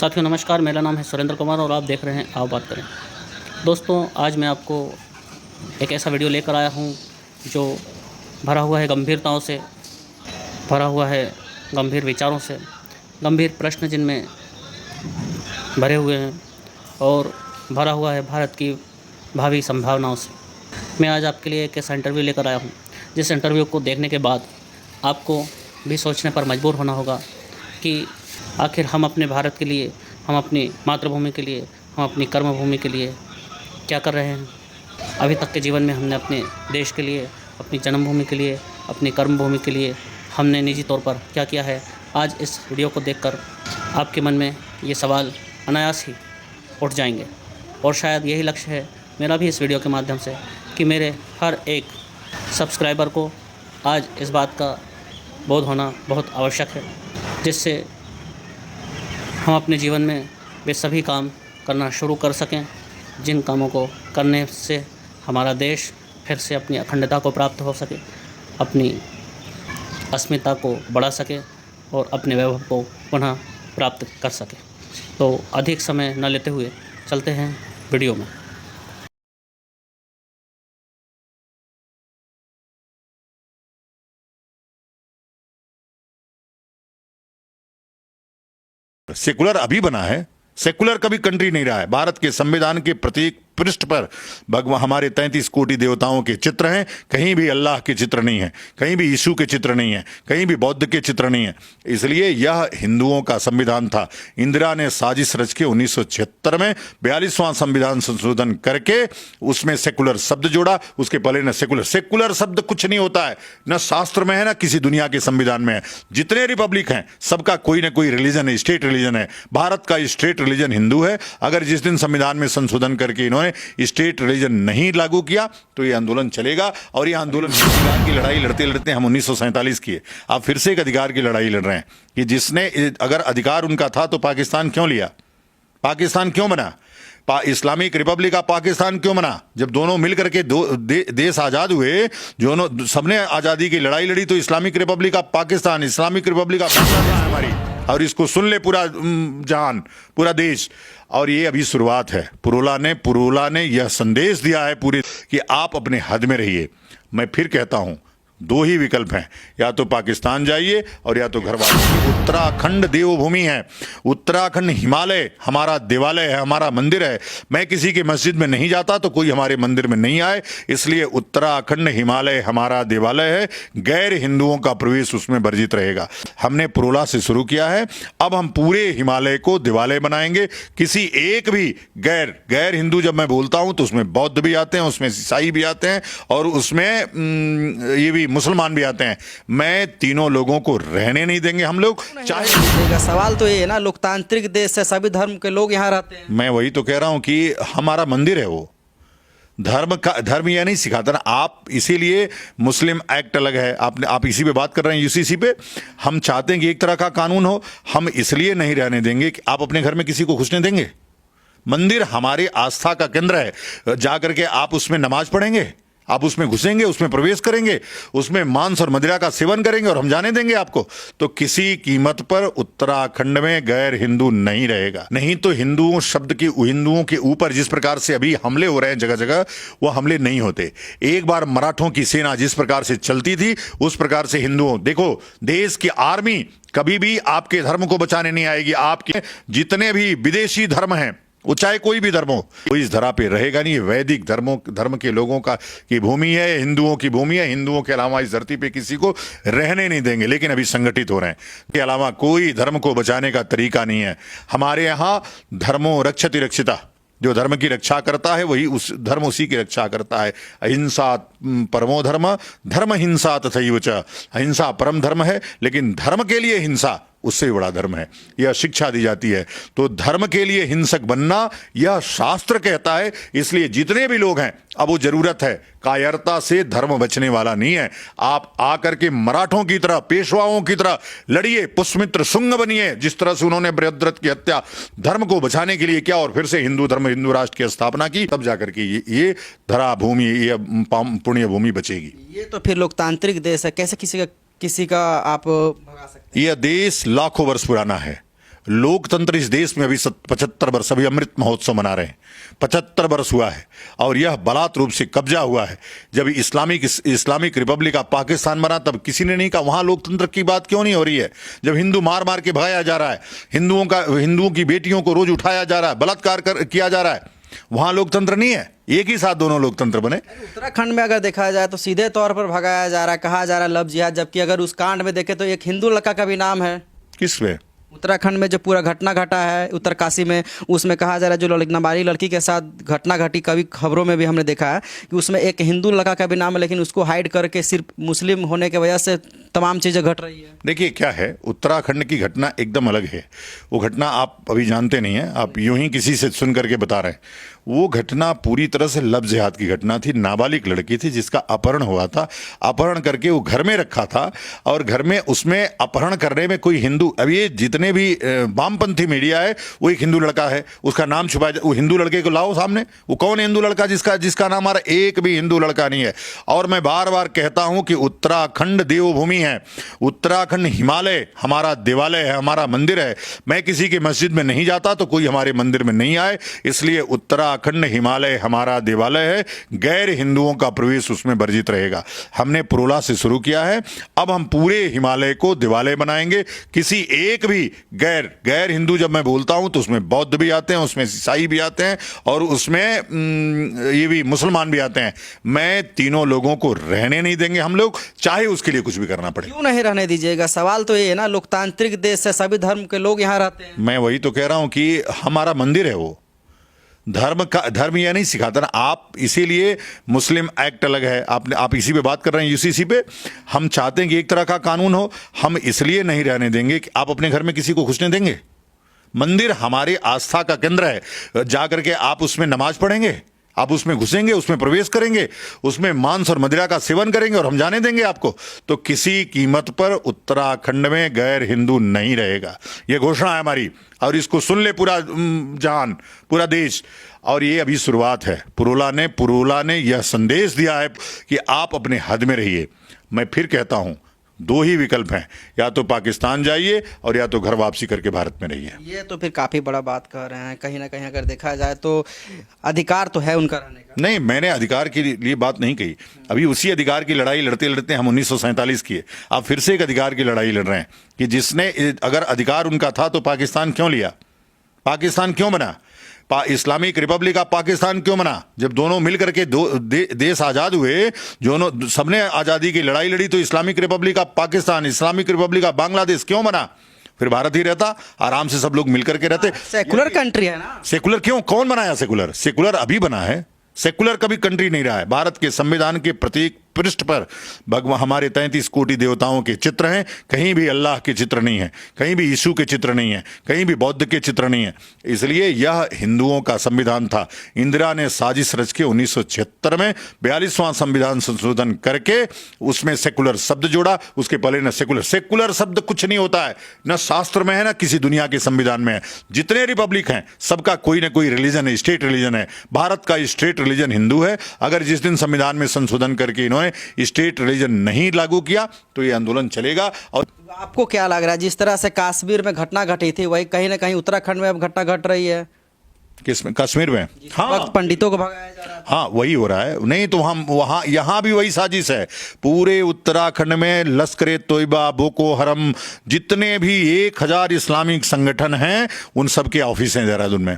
साथियों नमस्कार, मेरा नाम है सुरेंद्र कुमार और आप देख रहे हैं आओ बात करें। दोस्तों, आज मैं आपको एक ऐसा वीडियो लेकर आया हूं जो भरा हुआ है गंभीरताओं से, भरा हुआ है गंभीर विचारों से, गंभीर प्रश्न जिनमें भरे हुए हैं और भरा हुआ है भारत की भावी संभावनाओं से। मैं आज आपके लिए एक ऐसा इंटरव्यू लेकर आया हूं जिस इंटरव्यू को देखने के बाद आपको भी सोचने पर मजबूर होना होगा कि आखिर हम अपने भारत के लिए, हम अपनी मातृभूमि के लिए, हम अपनी कर्मभूमि के लिए क्या कर रहे हैं। अभी तक के जीवन में हमने अपने देश के लिए, अपनी जन्मभूमि के लिए, अपनी कर्मभूमि के लिए हमने निजी तौर पर क्या किया है। आज इस वीडियो को देखकर आपके मन में ये सवाल अनायास ही उठ जाएंगे और शायद यही लक्ष्य है मेरा भी इस वीडियो के माध्यम से कि मेरे हर एक सब्सक्राइबर को आज इस बात का बोध होना बहुत आवश्यक है, जिससे हम अपने जीवन में वे सभी काम करना शुरू कर सकें जिन कामों को करने से हमारा देश फिर से अपनी अखंडता को प्राप्त हो सके, अपनी अस्मिता को बढ़ा सके और अपने वैभव को पुनः प्राप्त कर सके। तो अधिक समय न लेते हुए चलते हैं वीडियो में। सेकुलर अभी बना है, सेकुलर कभी कंट्री नहीं रहा है। भारत के संविधान के प्रत्येक पृष्ठ पर भगवान हमारे 33 कोटि देवताओं के चित्र हैं। कहीं भी अल्लाह के चित्र नहीं है, कहीं भी यीशु के चित्र नहीं है, कहीं भी बौद्ध के चित्र नहीं है। इसलिए यह हिंदुओं का संविधान था। इंदिरा ने साजिश रच के 1976 में 42वां संविधान संशोधन करके उसमें सेकुलर शब्द जोड़ा। उसके पहले न सेकुलर शब्द कुछ नहीं होता है, न शास्त्र में है, न किसी दुनिया के संविधान में है। जितने रिपब्लिक हैं सबका कोई ना कोई रिलीजन है, स्टेट रिलीजन है। भारत का स्टेट रिलीजन हिंदू है। अगर जिस दिन संविधान में संशोधन करके इन्होंने स्टेट रिलीजन नहीं लागू किया तो यह आंदोलन चलेगा। और यह आंदोलन अधिकार की लड़ाई लड़ते लड़ते हम 1947 किए, अब फिर से एक अधिकार की लड़ाई लड़ रहे हैं कि जिसने, अगर अधिकार उनका था तो पाकिस्तान क्यों लिया, पाकिस्तान क्यों बना, इस्लामिक रिपब्लिक ऑफ पाकिस्तान क्यों बना। जब दोनों मिलकर के देश आजाद हुए, जो सबने आजादी की लड़ाई लड़ी, तो Islamic Republic of Pakistan, Islamic Republic of Bangladesh हमारी, और इसको सुन ले पूरा जहान, पूरा देश। और ये अभी शुरुआत है। पुरोला ने यह संदेश दिया है पूरे कि आप अपने हद में रहिए। मैं फिर कहता हूं, दो ही विकल्प हैं, या तो पाकिस्तान जाइए और या तो घर वापस। उत्तराखंड देवभूमि है, उत्तराखंड हिमालय हमारा देवालय है, हमारा मंदिर है। मैं किसी के मस्जिद में नहीं जाता तो कोई हमारे मंदिर में नहीं आए, इसलिए उत्तराखंड हिमालय हमारा देवालय है। गैर हिंदुओं का प्रवेश उसमें वर्जित रहेगा। हमने पुरोला से शुरू किया है, अब हम पूरे हिमालय को देवालय बनाएंगे। किसी एक भी गैर हिंदू, जब मैं बोलता हूं तो उसमें बौद्ध भी आते हैं, उसमें ईसाई भी आते हैं और उसमें ये भी मुसलमान भी आते हैं। मैं तीनों लोगों को रहने नहीं देंगे हम लोग। चाहे सवाल तो ये है ना, लोकतांत्रिक देश है, सभी धर्म के लोग यहाँ रहते हैं। मैं वही तो कह रहा हूं कि हमारा मंदिर है, वो धर्म यह नहीं सिखाता ना आप। इसीलिए मुस्लिम एक्ट अलग है, आप इसी पे बात कर रहे हैं, यूसीसी पे। हम चाहते हैं कि एक तरह का कानून हो। हम इसलिए नहीं रहने देंगे कि आप अपने घर में किसी को घुसने देंगे। मंदिर हमारी आस्था का केंद्र है, जाकर के आप उसमें नमाज पढ़ेंगे, आप उसमें घुसेंगे, उसमें प्रवेश करेंगे, उसमें मांस और मदिरा का सेवन करेंगे और हम जाने देंगे आपको? तो किसी कीमत पर उत्तराखंड में गैर हिंदू नहीं रहेगा। नहीं तो हिंदुओं शब्द की, हिंदुओं के ऊपर जिस प्रकार से अभी हमले हो रहे हैं जगह जगह, वो हमले नहीं होते। एक बार मराठों की सेना जिस प्रकार से चलती थी उस प्रकार से हिंदुओं, देखो देश की आर्मी कभी भी आपके धर्म को बचाने नहीं आएगी। आपके जितने भी विदेशी धर्म हैं, वो चाहे कोई भी धर्म हो, वो इस धरा पे रहेगा नहीं। वैदिक धर्म के लोगों की भूमि है, हिंदुओं की भूमि है। हिंदुओं के अलावा इस धरती पे किसी को रहने नहीं देंगे। लेकिन अभी संगठित हो रहे हैं, के अलावा कोई धर्म को बचाने का तरीका नहीं है। हमारे यहाँ धर्मो रक्षति रक्षिता, जो धर्म की रक्षा करता है वही उसी की रक्षा करता है। अहिंसा परमो धर्म, धर्म हिंसा तथैव च। अहिंसा परम धर्म है, लेकिन धर्म के लिए हिंसा उससे बड़ा धर्म है। यह शिक्षा दी जाती है। तो धर्म के लिए हिंसक बनना यह शास्त्र कहता है। इसलिए जितने भी लोग हैं, अब वो जरूरत है, कायरता से धर्म बचने वाला नहीं है। आप आकर के मराठों की तरह, पेशवाओं की तरह लड़िए, पुष्यमित्र शुंग बनिए, जिस तरह से उन्होंने बृहद्रथ की हत्या धर्म को बचाने के लिए किया और फिर से हिंदू धर्म, हिंदू राष्ट्र की स्थापना की, तब जाकर के ये धरा भूमि, ये पुण्य भूमि बचेगी। ये तो फिर लोकतांत्रिक देश है, कैसे किसी का आप भगा सकते हैं? यह देश लाखों वर्ष पुराना है। लोकतंत्र इस देश में अभी 75 वर्ष, अभी अमृत महोत्सव मना रहे हैं, 75 वर्ष हुआ है और यह बलात् रूप से कब्जा हुआ है। जब इस्लामिक रिपब्लिक ऑफ पाकिस्तान बना तब किसी ने नहीं कहा वहां लोकतंत्र की बात क्यों नहीं हो रही है। जब हिंदू मार मार के भगाया जा रहा है, हिंदुओं की बेटियों को रोज उठाया जा रहा है, बलात्कार किया जा रहा है, वहां लोकतंत्र नहीं है। एक ही साथ दोनों लोकतंत्र बने। उत्तराखंड में अगर देखा जाए तो सीधे तौर पर भगाया जा रहा है, कहा जा रहा है लव जिहाद, जबकि अगर उस कांड में देखें तो एक हिंदू लड़का का भी नाम है। किस पे? उत्तराखंड में जो पूरा घटना घटा है उत्तरकाशी में, उसमें कहा जा रहा है जो नाबालिग लड़की के साथ घटना घटी, कभी खबरों में भी हमने देखा है कि उसमें एक हिंदू लड़का का भी नाम है, लेकिन उसको हाइड करके सिर्फ मुस्लिम होने की वजह से तमाम चीज़ें घट रही है। देखिए क्या है, उत्तराखंड की घटना एकदम अलग है। वो घटना आप अभी जानते नहीं हैं, आप यूं ही किसी से सुन करके बता रहे हैं। वो घटना पूरी तरह से लव जिहाद की घटना थी। नाबालिग लड़की थी जिसका अपहरण हुआ था, अपहरण करके वो घर में रखा था और घर में उसमें अपहरण करने में कोई हिंदू, अब ये जितने भी वामपंथी मीडिया है वो एक हिंदू लड़का है, उसका नाम छुपाया, वो हिंदू लड़के को लाओ सामने, वो कौन हिंदू लड़का जिसका नाम आ रहा है? एक भी हिंदू लड़का नहीं है। और मैं बार बार कहता हूं कि उत्तराखंड देवभूमि है, उत्तराखंड हिमालय हमारा देवालय है, हमारा मंदिर है। मैं किसी की मस्जिद में नहीं जाता तो कोई हमारे मंदिर में नहीं आए, इसलिए उत्तराखंड हिमालय हमारा देवालय है। गैर हिंदुओं का प्रवेश उसमें वर्जित रहेगा। हमने पुरोला से शुरू किया है, अब हम पूरे हिमालय को देवालय बनाएंगे। किसी एक भी गैर हिंदू, जब मैं बोलता हूं तो उसमें बौद्ध भी आते हैं, उसमें ईसाई भी आते हैं और उसमें ये भी मुसलमान भी आते हैं। मैं तीनों लोगों को रहने नहीं देंगे हम लोग, चाहे उसके लिए कुछ भी करना पड़े। क्यों नहीं रहने दीजिएगा? सवाल तो ये है ना, लोकतांत्रिक देश है, सभी धर्म के लोग यहाँ रहते हैं। मैं वही तो कह रहा हूं कि हमारा मंदिर है, वो धर्म यह नहीं सिखाता ना। आप इसीलिए मुस्लिम एक्ट अलग है, आप इसी पे बात कर रहे हैं, यूसीसी पे। हम चाहते हैं कि एक तरह का कानून हो, हम इसलिए नहीं रहने देंगे कि आप अपने घर में किसी को घुसने देंगे। मंदिर हमारी आस्था का केंद्र है, जाकर के आप उसमें नमाज पढ़ेंगे, आप उसमें घुसेंगे, उसमें प्रवेश करेंगे, उसमें मांस और मदिरा का सेवन करेंगे और हम जाने देंगे आपको? तो किसी कीमत पर उत्तराखंड में गैर हिंदू नहीं रहेगा, यह घोषणा है हमारी। और इसको सुन ले पूरा जहान, पूरा देश। और ये अभी शुरुआत है। पुरोला ने यह संदेश दिया है कि आप अपने हद में रहिए। मैं फिर कहता हूं, दो ही विकल्प हैं, या तो पाकिस्तान जाइए और या तो घर वापसी करके भारत में रहिए। ये तो फिर काफ़ी बड़ा बात कह रहे हैं। कहीं ना कहीं अगर देखा जाए तो अधिकार तो है उनका रहने का। नहीं, मैंने अधिकार के लिए बात नहीं कही। अभी उसी अधिकार की लड़ाई लड़ते लड़ते हम 1947 किए, आप फिर से एक अधिकार की लड़ाई लड़ रहे हैं कि जिसने, अगर अधिकार उनका था तो पाकिस्तान क्यों लिया, पाकिस्तान क्यों बना, इस्लामिक रिपब्लिक ऑफ पाकिस्तान क्यों बना? जब दोनों मिलकर के देश आजाद हुए, जो सबने आजादी की लड़ाई लड़ी, तो Islamic Republic of Pakistan, Islamic Republic of Bangladesh क्यों बना? फिर भारत ही रहता, आराम से सब लोग मिलकर के रहते। सेकुलर कंट्री है ना। सेकुलर क्यों? कौन बनाया सेकुलर? सेकुलर अभी बना है, सेकुलर कभी कंट्री नहीं रहा है। भारत के संविधान के प्रत्येक पृष्ठ पर भगवान हमारे 33 कोटि देवताओं के चित्र हैं, कहीं भी अल्लाह के चित्र नहीं है, कहीं भी यीशु के चित्र नहीं है, कहीं भी बौद्ध के चित्र नहीं है। इसलिए यह हिंदुओं का संविधान था। इंदिरा ने साजिश रच के 1976 में 42वां संविधान संशोधन करके उसमें सेकुलर शब्द जोड़ा। उसके पहले न सेकुलर शब्द कुछ नहीं होता है, न शास्त्र में है, न किसी दुनिया के संविधान में है। जितने रिपब्लिक हैं सबका कोई ना कोई रिलीजन है, स्टेट रिलीजन है। भारत का स्टेट रिलीजन हिंदू है। अगर जिस दिन संविधान में संशोधन करके इन्होंने स्टेट रिलीजन नहीं लागू किया तो यह आंदोलन चलेगा। और आपको क्या लग रहा है, जिस तरह से कश्मीर में घटना घटी थी वही कहीं ना कहीं उत्तराखंड में अब घटना घट रही है? किसमें? कश्मीर में? हाँ, पंडितों को भगाया जा रहा है। हाँ, वही हो रहा है। नहीं तो हम वहां, यहां भी वही साजिश है। पूरे उत्तराखंड में लश्कर तोयबा, बोको हरम, जितने भी 1000 इस्लामिक संगठन हैं, उन सबके ऑफिस हैं देहरादून में।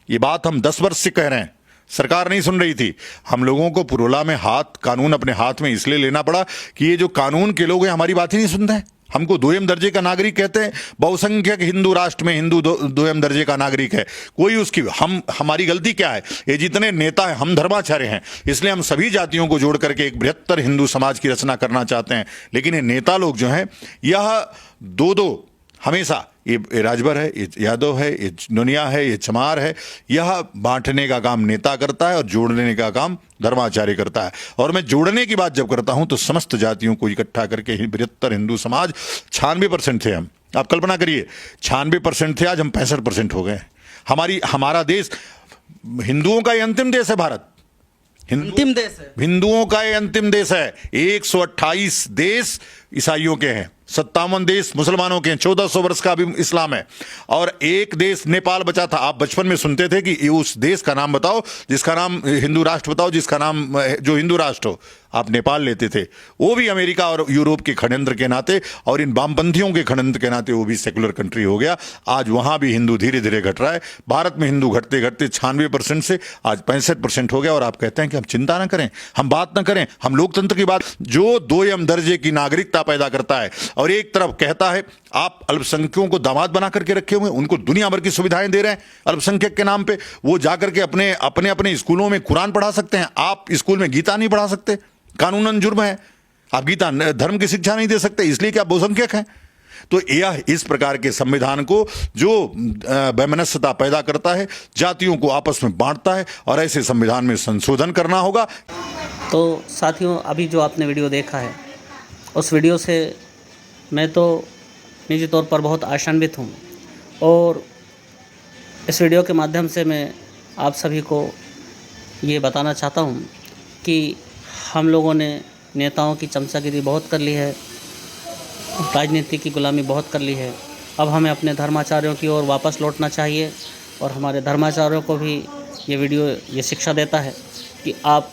ये बात हम 10 वर्ष से कह रहे हैं, सरकार नहीं सुन रही थी। हम लोगों को पुरोला में कानून अपने हाथ में इसलिए लेना पड़ा कि ये जो कानून के लोग हैं हमारी बात ही नहीं सुनते हैं। हमको दोयम दर्जे का नागरिक कहते हैं। बहुसंख्यक हिंदू राष्ट्र में हिंदू दोयम दर्जे का नागरिक है। कोई उसकी हमारी गलती क्या है? ये जितने नेता हैं हम धर्माचार्य हैं, इसलिए हम सभी जातियों को जोड़ करके एक बृहत्तर हिंदू समाज की रचना करना चाहते हैं। लेकिन ये नेता लोग जो हैं, यह दो हमेशा, ये राजभर है, ये यादव है, ये नोनिया है, ये चमार है, यह बांटने का काम नेता करता है और जोड़ने का काम धर्माचार्य करता है। और मैं जोड़ने की बात जब करता हूं तो समस्त जातियों को इकट्ठा करके ही बृहत्तर हिंदू समाज। 96% थे हम, आप कल्पना करिए, 96% थे, आज हम 65% हो गए। हमारा देश हिंदुओं का ये अंतिम देश है। भारत अंतिम देश है, हिंदुओं का ये अंतिम देश है। 128 देश ईसाइयों के हैं, 57 देश मुसलमानों के हैं, 1400 वर्ष का अभी इस्लाम है, और एक देश नेपाल बचा था। आप बचपन में सुनते थे कि उस देश का नाम बताओ जिसका नाम हिंदू राष्ट्र बताओ, जिसका नाम जो हिंदू राष्ट्र हो, आप नेपाल लेते थे। वो भी अमेरिका और यूरोप के षड्यंत्र के नाते और इन वामपंथियों के षड्यंत्र के नाते वो भी सेकुलर कंट्री हो गया। आज वहां भी हिंदू धीरे धीरे घट रहा है। भारत में हिंदू घटते घटते 96% से आज 65% हो गया, और आप कहते हैं कि हम चिंता ना करें, हम बात ना करें, हम लोकतंत्र की बात। जो 2 दर्जे की नागरिकता पैदा करता है और एक तरफ कहता है आप अल्पसंख्यकों को दामाद बना करके रखे हुए, उनको दुनिया भर की सुविधाएं दे रहे हैं अल्पसंख्यक के नाम पे, वो जाकर के अपने अपने अपने स्कूलों में कुरान पढ़ा सकते हैं, आप स्कूल में गीता नहीं पढ़ा सकते, कानूनन जुर्म है। आप गीता धर्म की शिक्षा नहीं दे सकते इसलिए कि आप बहुसंख्यक हैं। तो यह इस प्रकार के संविधान को जो वैमनस्यता पैदा करता है, जातियों को आपस में बांटता है, और ऐसे संविधान में संशोधन करना होगा। तो साथियों, अभी जो आपने वीडियो देखा है, उस वीडियो से मैं तो निजी तौर पर बहुत आशान्वित हूँ, और इस वीडियो के माध्यम से मैं आप सभी को ये बताना चाहता हूँ कि हम लोगों ने नेताओं की चमचागिरी बहुत कर ली है, राजनीति की गुलामी बहुत कर ली है। अब हमें अपने धर्माचार्यों की ओर वापस लौटना चाहिए, और हमारे धर्माचार्यों को भी ये वीडियो ये शिक्षा देता है कि आप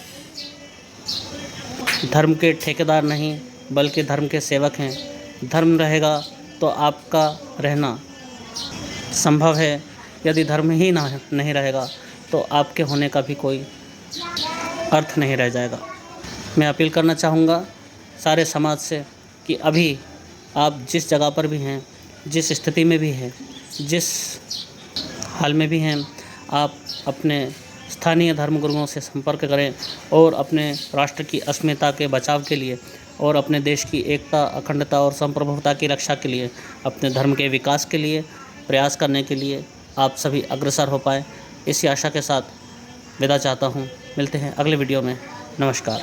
धर्म के ठेकेदार नहीं बल्कि धर्म के सेवक हैं। धर्म रहेगा तो आपका रहना संभव है, यदि धर्म ही नहीं रहेगा तो आपके होने का भी कोई अर्थ नहीं रह जाएगा। मैं अपील करना चाहूँगा सारे समाज से कि अभी आप जिस जगह पर भी हैं, जिस स्थिति में भी हैं, जिस हाल में भी हैं, आप अपने स्थानीय धर्मगुरुओं से संपर्क करें और अपने राष्ट्र की अस्मिता के बचाव के लिए और अपने देश की एकता, अखंडता और संप्रभुता की रक्षा के लिए, अपने धर्म के विकास के लिए प्रयास करने के लिए आप सभी अग्रसर हो पाएँ। इसी आशा के साथ विदा चाहता हूँ। मिलते हैं अगले वीडियो में। नमस्कार।